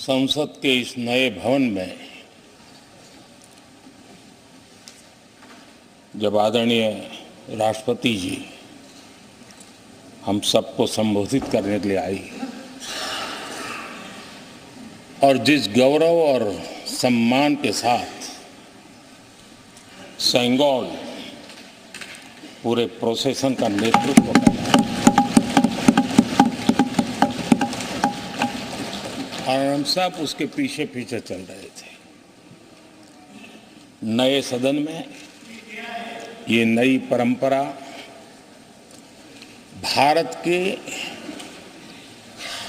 संसद के इस नए भवन में जब आदरणीय राष्ट्रपति जी हम सबको संबोधित करने के लिए आई और जिस गौरव और सम्मान के साथ सेंगोल पूरे प्रोसेसन का नेतृत्व कर रहा है और हम सब उसके पीछे पीछे चल रहे थे। नए सदन में ये नई परंपरा भारत के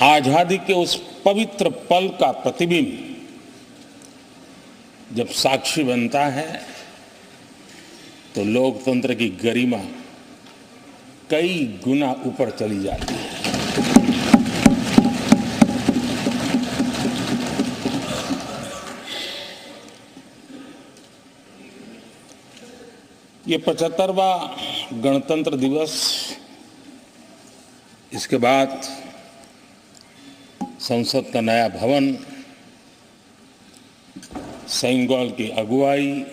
आजादी के उस पवित्र पल का प्रतिबिंब जब साक्षी बनता है तो लोकतंत्र की गरिमा कई गुना ऊपर चली जाती है। ये 75वां गणतंत्र दिवस, इसके बाद संसद का नया भवन, सेंगोल की अगुवाई,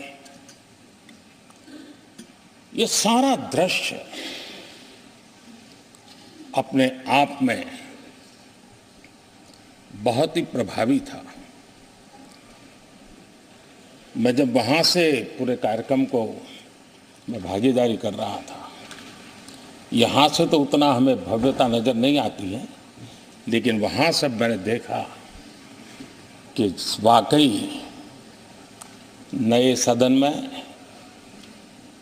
ये सारा दृश्य अपने आप में बहुत ही प्रभावी था। मैं जब वहां से पूरे कार्यक्रम को मैं भागीदारी कर रहा था, यहाँ से तो उतना हमें भव्यता नजर नहीं आती है, लेकिन वहाँ से मैंने देखा कि वाकई नए सदन में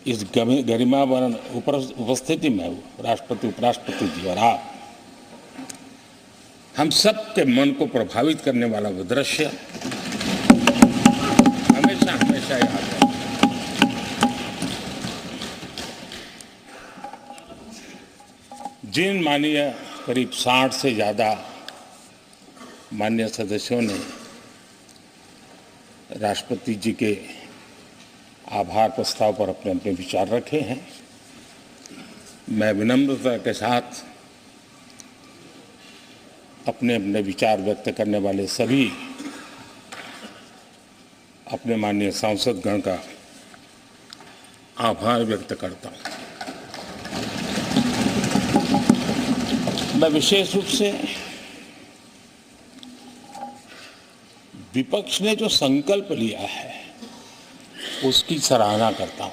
इस गरिमावान उपस्थिति में राष्ट्रपति, उपराष्ट्रपति जी और आप, हम सब के मन को प्रभावित करने वाला वो दृश्य हमेशा हमेशा याद है। जिन माननीय करीब 60 से ज़्यादा माननीय सदस्यों ने राष्ट्रपति जी के आभार प्रस्ताव पर अपने अपने विचार रखे हैं, मैं विनम्रता के साथ अपने अपने विचार व्यक्त करने वाले सभी अपने माननीय सांसदगण का आभार व्यक्त करता हूँ। मैं विशेष रूप से विपक्ष ने जो संकल्प लिया है उसकी सराहना करता हूं।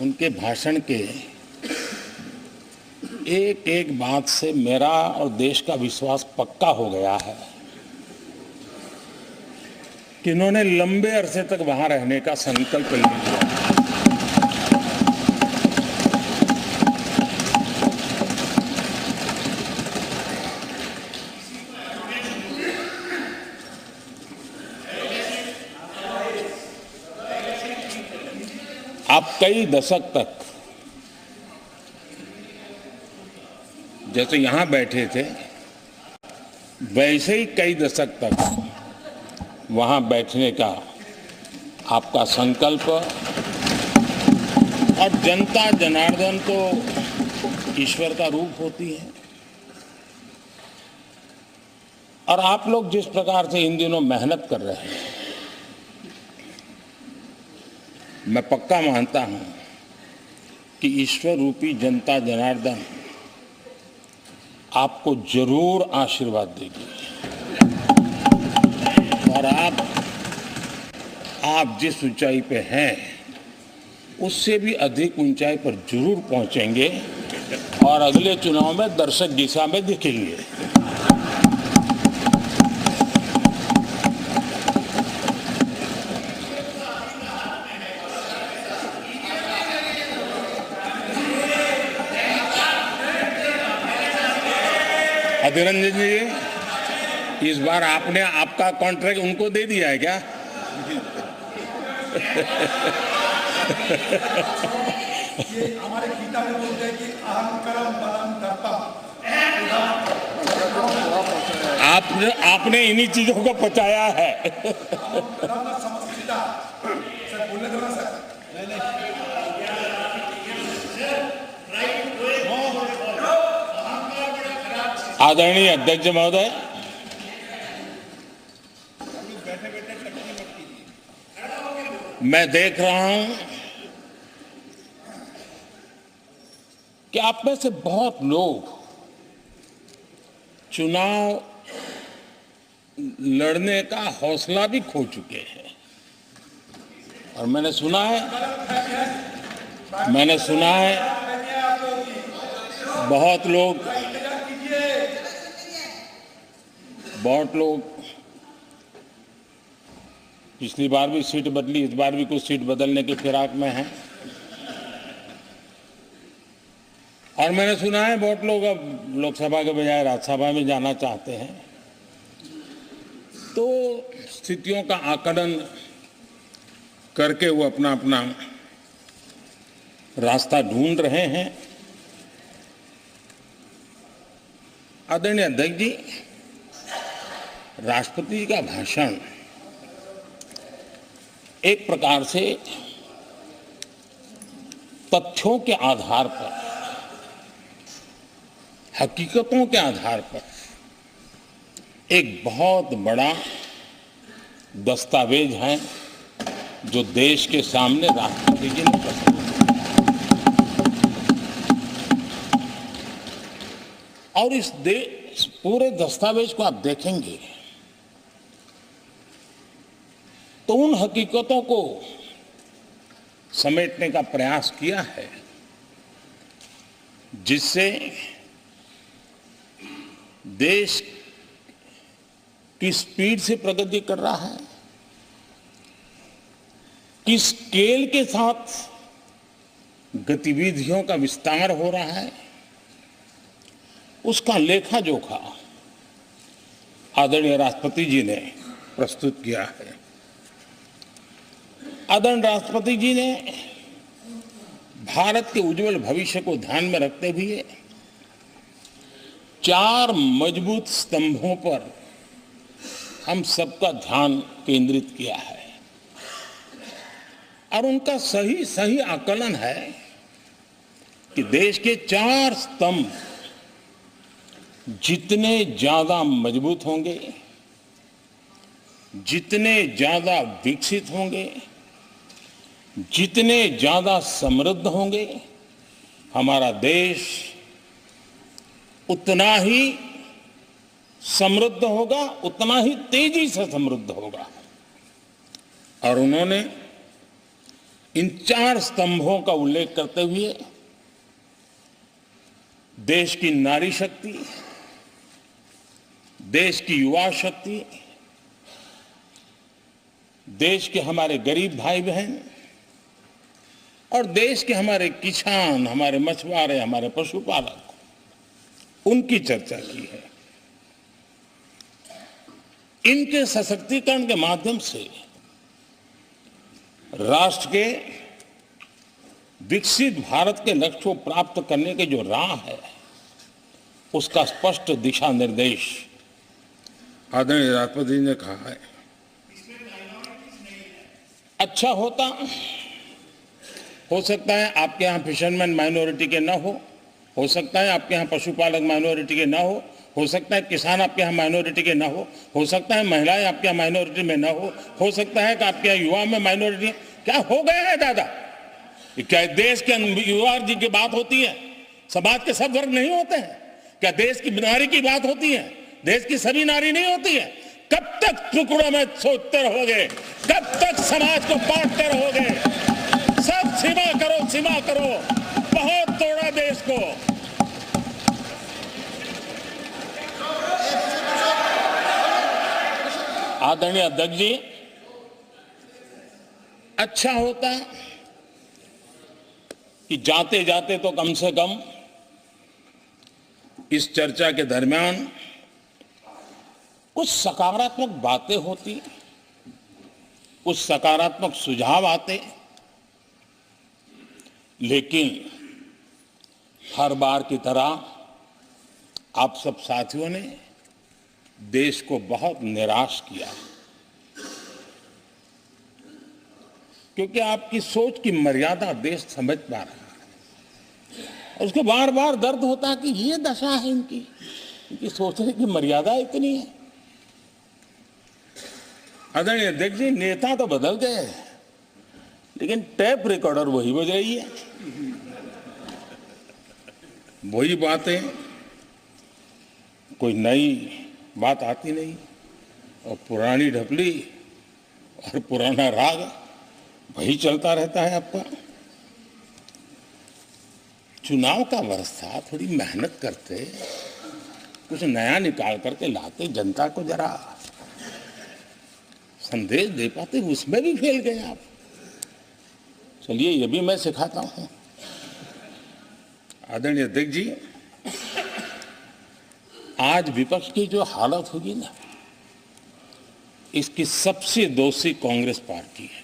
उनके भाषण के एक एक बात से मेरा और देश का विश्वास पक्का हो गया है कि इन्होंने लंबे अरसे तक वहां रहने का संकल्प लिया। आप कई दशक तक जैसे यहां बैठे थे वैसे ही कई दशक तक वहां बैठने का आपका संकल्प, और जनता जनार्दन तो ईश्वर का रूप होती है, और आप लोग जिस प्रकार से इन दिनों मेहनत कर रहे हैं, मैं पक्का मानता हूं कि ईश्वर रूपी जनता जनार्दन आपको जरूर आशीर्वाद देगी और आप जिस ऊंचाई पे हैं उससे भी अधिक ऊंचाई पर जरूर पहुंचेंगे और अगले चुनाव में दर्शक दिशा में दिखेंगे। अभिनंदन जी, इस बार आपने आपका कॉन्ट्रैक्ट उनको दे दिया है क्या? ये हमारे गीता में बोलते हैं कि अहंकारम बलम दर्पम। आपने इन्हीं चीजों को पचाया है। आदरणीय अध्यक्ष महोदय, मैं देख रहा हूं कि आप में से बहुत लोग चुनाव लड़ने का हौसला भी खो चुके हैं। और मैंने सुना है बहुत लोग पिछली बार भी सीट बदली, इस बार भी कुछ सीट बदलने की फिराक में हैं। और मैंने सुना है बहुत लोग अब लोकसभा के बजाय राज्यसभा में जाना चाहते हैं। तो स्थितियों का आकलन करके वो अपना अपना रास्ता ढूंढ रहे हैं। आदरणीय अध्यक्ष जी, राष्ट्रपति जी का भाषण एक प्रकार से तथ्यों के आधार पर, हकीकतों के आधार पर एक बहुत बड़ा दस्तावेज है जो देश के सामने राष्ट्रपति जी ने प्रस्तुत किया। और इस पूरे दस्तावेज को आप देखेंगे तो उन हकीकतों को समेटने का प्रयास किया है जिससे देश किस स्पीड से प्रगति कर रहा है, किस स्केल के साथ गतिविधियों का विस्तार हो रहा है, उसका लेखा जोखा आदरणीय राष्ट्रपति जी ने प्रस्तुत किया है। आदरणीय राष्ट्रपति जी ने भारत के उज्जवल भविष्य को ध्यान में रखते हुए 4 मजबूत स्तंभों पर हम सबका ध्यान केंद्रित किया है। और उनका सही आकलन है कि देश के 4 स्तंभ जितने ज्यादा मजबूत होंगे, जितने ज्यादा विकसित होंगे, जितने ज्यादा समृद्ध होंगे, हमारा देश उतना ही समृद्ध होगा, उतना ही तेजी से समृद्ध होगा। और उन्होंने इन 4 स्तंभों का उल्लेख करते हुए देश की नारी शक्ति, देश की युवा शक्ति, देश के हमारे गरीब भाई बहन और देश के हमारे किसान, हमारे मछुआरे, हमारे पशुपालक, उनकी चर्चा की है। इनके सशक्तिकरण के माध्यम से राष्ट्र के विकसित भारत के लक्ष्य को प्राप्त करने की जो राह है, उसका स्पष्ट दिशा निर्देश आदरणीय राष्ट्रपति जी ने कहा है। अच्छा हो सकता है आपके यहाँ फिशरमैन माइनॉरिटी के ना हो सकता है आपके यहाँ पशुपालक माइनॉरिटी के ना हो सकता है किसान आपके यहाँ माइनॉरिटी के ना हो सकता है महिलाएं आपके यहाँ माइनॉरिटी में ना हो सकता है कि आपके यहाँ युवा में माइनॉरिटी। क्या हो गया है दादा? क्या देश के युवा जी की बात होती है? समाज के सब वर्ग नहीं होते हैं क्या? देश की नारी की बात होती है? देश की सभी नारी नहीं होती है? कब तक टुकड़ों में सोचते रहोगे? कब तक समाज को बांटते रहोगे? सब सीमा करो, बहुत तोड़ा देश को। आदरणीय अध्यक्ष जी, अच्छा होता कि जाते जाते तो कम से कम इस चर्चा के दरमियान कुछ सकारात्मक बातें होती, कुछ सकारात्मक सुझाव आते। लेकिन हर बार की तरह आप सब साथियों ने देश को बहुत निराश किया, क्योंकि आपकी सोच की मर्यादा देश समझ पा रहा है। और उसको बार बार दर्द होता है कि ये दशा है इनकी सोचने की मर्यादा इतनी है। आदरणीय अध्यक्ष जी, नेता तो बदल गए लेकिन टेप रिकॉर्डर वही बज रही है, वही बातें, कोई नई बात आती नहीं, और पुरानी ढपली और पुराना राग वही चलता रहता है आपका। चुनाव का वर्ष था, थोड़ी मेहनत करते, कुछ नया निकाल करके लाते, जनता को जरा संदेश दे पाते, उसमें भी फेल गए आप। चलिए ये भी मैं सिखाता हूं। आदरणीय अध्यक्ष जी, आज विपक्ष की जो हालत होगी ना, इसकी सबसे दोषी कांग्रेस पार्टी है।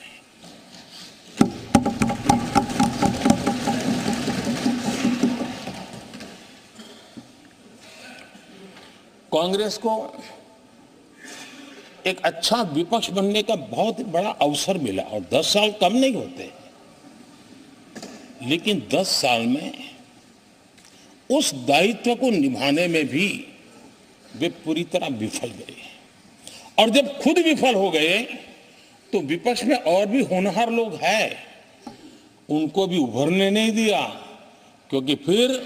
कांग्रेस को एक अच्छा विपक्ष बनने का बहुत बड़ा अवसर मिला, और 10 साल कम नहीं होते, लेकिन 10 साल में उस दायित्व को निभाने में भी वे पूरी तरह विफल गए। और जब खुद विफल हो गए तो विपक्ष में और भी होनहार लोग हैं, उनको भी उभरने नहीं दिया, क्योंकि फिर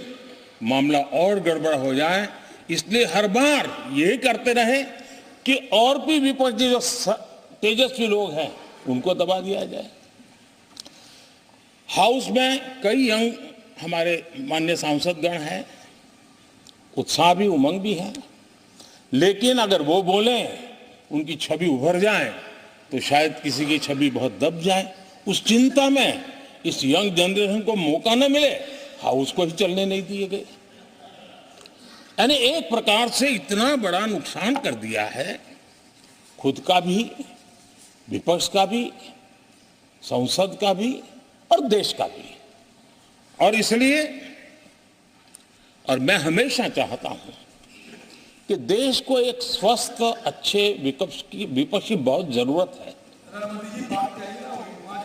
मामला और गड़बड़ हो जाए। इसलिए हर बार यही करते रहे कि और भी विपक्षी जो तेजस्वी लोग हैं उनको दबा दिया जाए। हाउस में कई यंग हमारे माननीय सांसदगण हैं, उत्साह भी उमंग भी है, लेकिन अगर वो बोलें, उनकी छवि उभर जाए तो शायद किसी की छवि बहुत दब जाए। उस चिंता में इस यंग जनरेशन को मौका न मिले, हाउस को ही चलने नहीं दिए गए। यानी एक प्रकार से इतना बड़ा नुकसान कर दिया है, खुद का भी, विपक्ष का भी, संसद का भी और देश का भी। और इसलिए, और मैं हमेशा चाहता हूं कि देश को एक स्वस्थ अच्छे विपक्ष की बहुत जरूरत है। प्रधानमंत्री जी बात करिए ना, वहाँ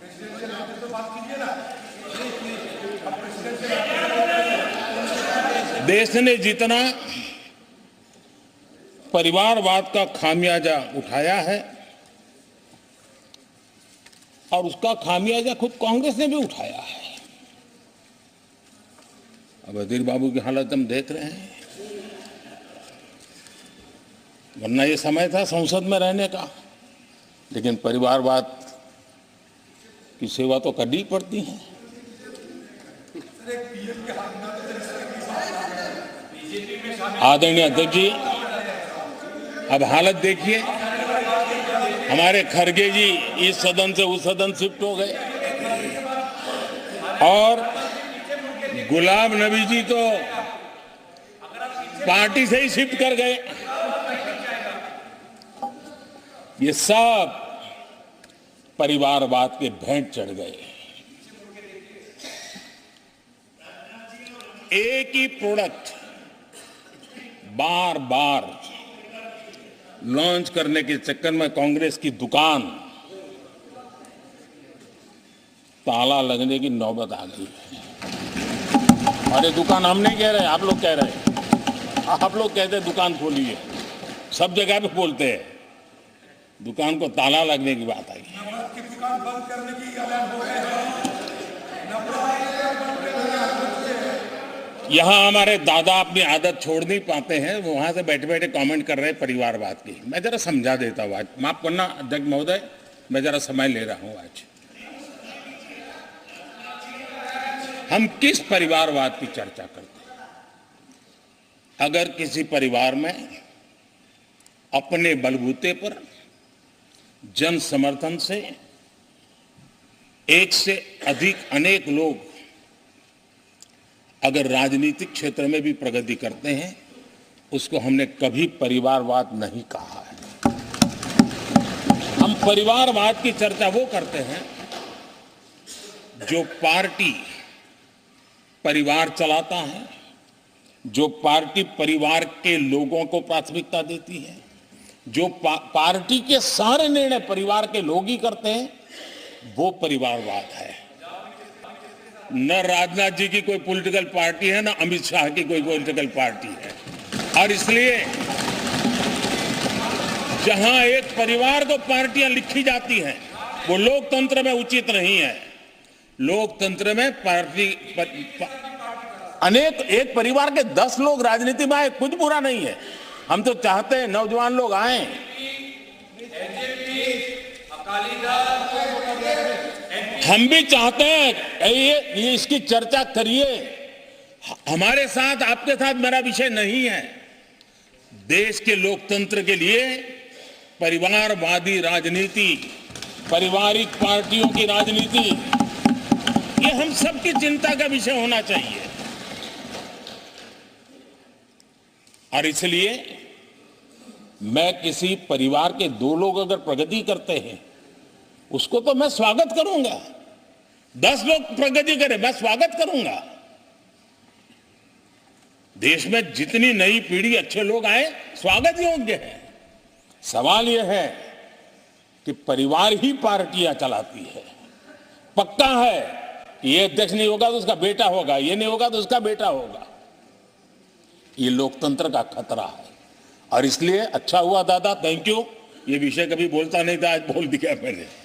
प्रेसिडेंशियल आते तो बात कीजिए ना। देश ने जितना परिवारवाद का खामियाजा उठाया है, और उसका खामियाजा खुद कांग्रेस ने भी उठाया है। अब अधीर बाबू की हालत हम देख रहे हैं, वरना ये समय था संसद में रहने का, लेकिन परिवारवाद की सेवा तो करनी पड़ती है। आदरणीय अध्यक्ष जी, अब हालत देखिए, हमारे खड़गे जी इस सदन से उस सदन शिफ्ट हो गए, और गुलाम नबी जी तो पार्टी से ही शिफ्ट कर गए। ये सब परिवारवाद के भेंट चढ़ गए। एक ही प्रोडक्ट बार बार लॉन्च करने के चक्कर में कांग्रेस की दुकान ताला लगने की नौबत आ गई है। अरे दुकान हम नहीं कह रहे, आप लोग कह रहे हैं। आप लोग कहते हैं दुकान खोलिए, सब जगह पे बोलते हैं, दुकान को ताला लगने की बात आई। नवरात्र की दुकान बंद करने की ऐलान हो रहे हैं। यहाँ हमारे दादा अपनी आदत छोड़ नहीं पाते हैं, वो वहां से बैठे बैठे कमेंट कर रहे हैं परिवारवाद की। मैं जरा समझा देता हूँ, आज माफ करना अध्यक्ष महोदय, मैं जरा समय ले रहा हूँ। आज हम किस परिवारवाद की चर्चा करते हैं? अगर किसी परिवार में अपने बलबूते पर जन समर्थन से एक से अधिक अनेक लोग अगर राजनीतिक क्षेत्र में भी प्रगति करते हैं, उसको हमने कभी परिवारवाद नहीं कहा है। हम परिवारवाद की चर्चा वो करते हैं जो पार्टी परिवार चलाता है, जो पार्टी परिवार के लोगों को प्राथमिकता देती है, जो पार्टी के सारे निर्णय परिवार के लोग ही करते हैं, वो परिवारवाद है। न राजनाथ जी की कोई पॉलिटिकल पार्टी है, न अमित शाह की कोई पॉलिटिकल पार्टी है। और इसलिए जहां एक परिवार को पार्टियां लिखी जाती हैं, वो लोकतंत्र में उचित नहीं है। लोकतंत्र में अनेक एक परिवार के 10 लोग राजनीति में आए, कुछ बुरा नहीं है। हम तो चाहते हैं नौजवान लोग आए। हम भी चाहते हैं ये इसकी चर्चा करिए। हमारे साथ, आपके साथ मेरा विषय नहीं है। देश के लोकतंत्र के लिए परिवारवादी राजनीति, पारिवारिक पार्टियों की राजनीति, ये हम सबकी चिंता का विषय होना चाहिए। और इसलिए मैं किसी परिवार के 2 लोग अगर प्रगति करते हैं, उसको तो मैं स्वागत करूंगा। 10 लोग प्रगति करें, मैं स्वागत करूंगा। देश में जितनी नई पीढ़ी अच्छे लोग आए, स्वागत योग्य है। सवाल यह है कि परिवार ही पार्टियां चलाती है। पक्का है कि ये अध्यक्ष नहीं होगा तो उसका बेटा होगा, ये नहीं होगा तो उसका बेटा होगा। ये लोकतंत्र का खतरा है। और इसलिए अच्छा हुआ दादा, थैंक यू। ये विषय कभी बोलता नहीं था, आज बोल दिया मैंने।